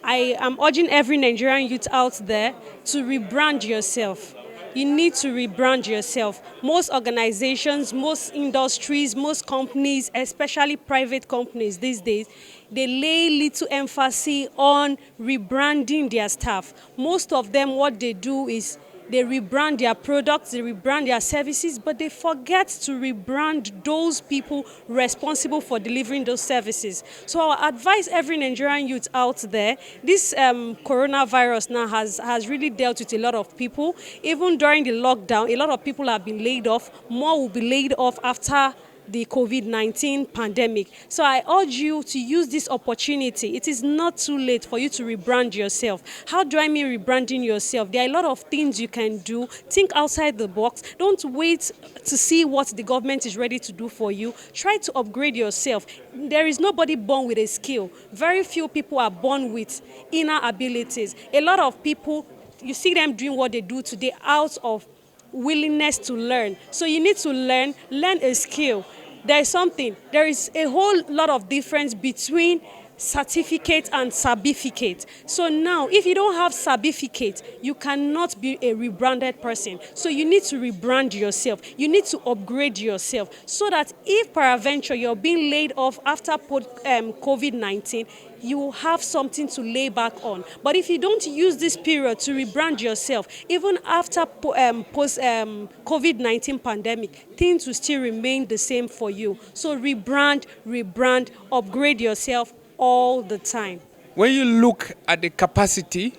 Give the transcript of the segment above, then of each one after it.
I am urging every Nigerian youth out there to rebrand yourself. You need to rebrand yourself. Most organizations, most industries, most companies, especially private companies these days, they lay little emphasis on rebranding their staff. Most of them, what they do is they rebrand their products, they rebrand their services, but they forget to rebrand those people responsible for delivering those services. So I advise every Nigerian youth out there, this coronavirus now has really dealt with a lot of people. Even during the lockdown, a lot of people have been laid off. More will be laid off after the COVID-19 pandemic. So I urge you to use this opportunity. It is not too late for you to rebrand yourself. How do I mean rebranding yourself? There are a lot of things you can do. Think outside the box. Don't wait to see what the government is ready to do for you. Try to upgrade yourself. There is nobody born with a skill. Very few people are born with inner abilities. A lot of people, you see them doing what they do today out of willingness to learn. So you need to learn a skill. There is a whole lot of difference between certificate and certificate. So now, if you don't have certificate, you cannot be a rebranded person. So you need to rebrand yourself. You need to upgrade yourself so that if peradventure you're being laid off after COVID-19, you have something to lay back on. But if you don't use this period to rebrand yourself, even after post COVID-19 pandemic, things will still remain the same for you. So rebrand, upgrade yourself all the time. When you look at the capacity,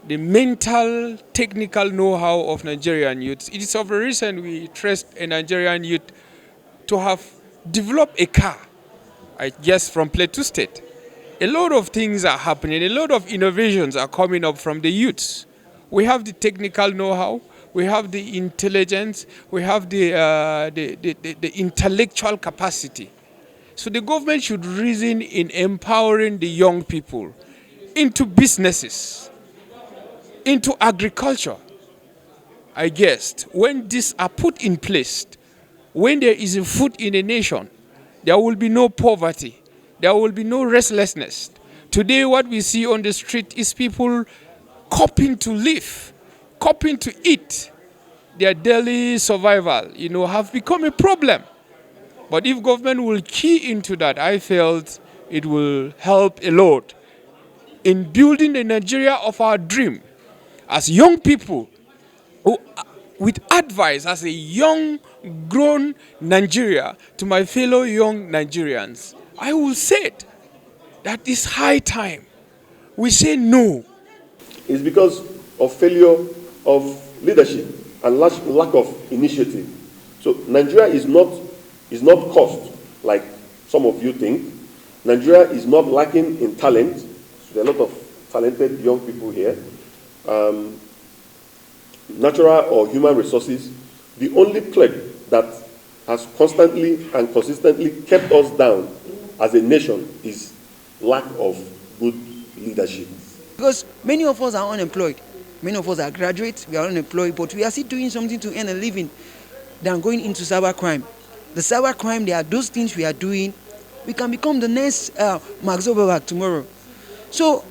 the mental, technical know-how of Nigerian youths, it is of a reason we trust a Nigerian youth to have developed a car, I guess, from Plateau State. A lot of things are happening, a lot of innovations are coming up from the youths. We have the technical know-how, we have the intelligence, we have the intellectual capacity. So the government should reason in empowering the young people into businesses, into agriculture. I guess when these are put in place, when there is a food in a nation, there will be no poverty. There will be no restlessness. Today, what we see on the street is people coping to live, coping to eat. Their daily survival, have become a problem. But if government will key into that, I felt it will help a lot in building the Nigeria of our dream. As young people, with advice as a young, grown Nigeria to my fellow young Nigerians, I will say that it's high time we say no. It's because of failure of leadership and lack of initiative. So Nigeria is not cursed like some of you think. Nigeria is not lacking in talent. There are a lot of talented young people here. Natural or human resources. The only plague that has constantly and consistently kept us down as a nation is lack of good leadership. Because many of us are unemployed. Many of us are graduates, we are unemployed, but we are still doing something to earn a living than going into cyber crime. The cyber crime, there are those things we are doing. We can become the next Mark Zuckerberg tomorrow. So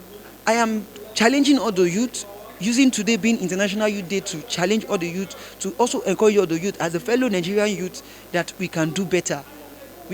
I am challenging all the youth, using today being International Youth Day to challenge all the youth, to also encourage all the youth as a fellow Nigerian youth that we can do better.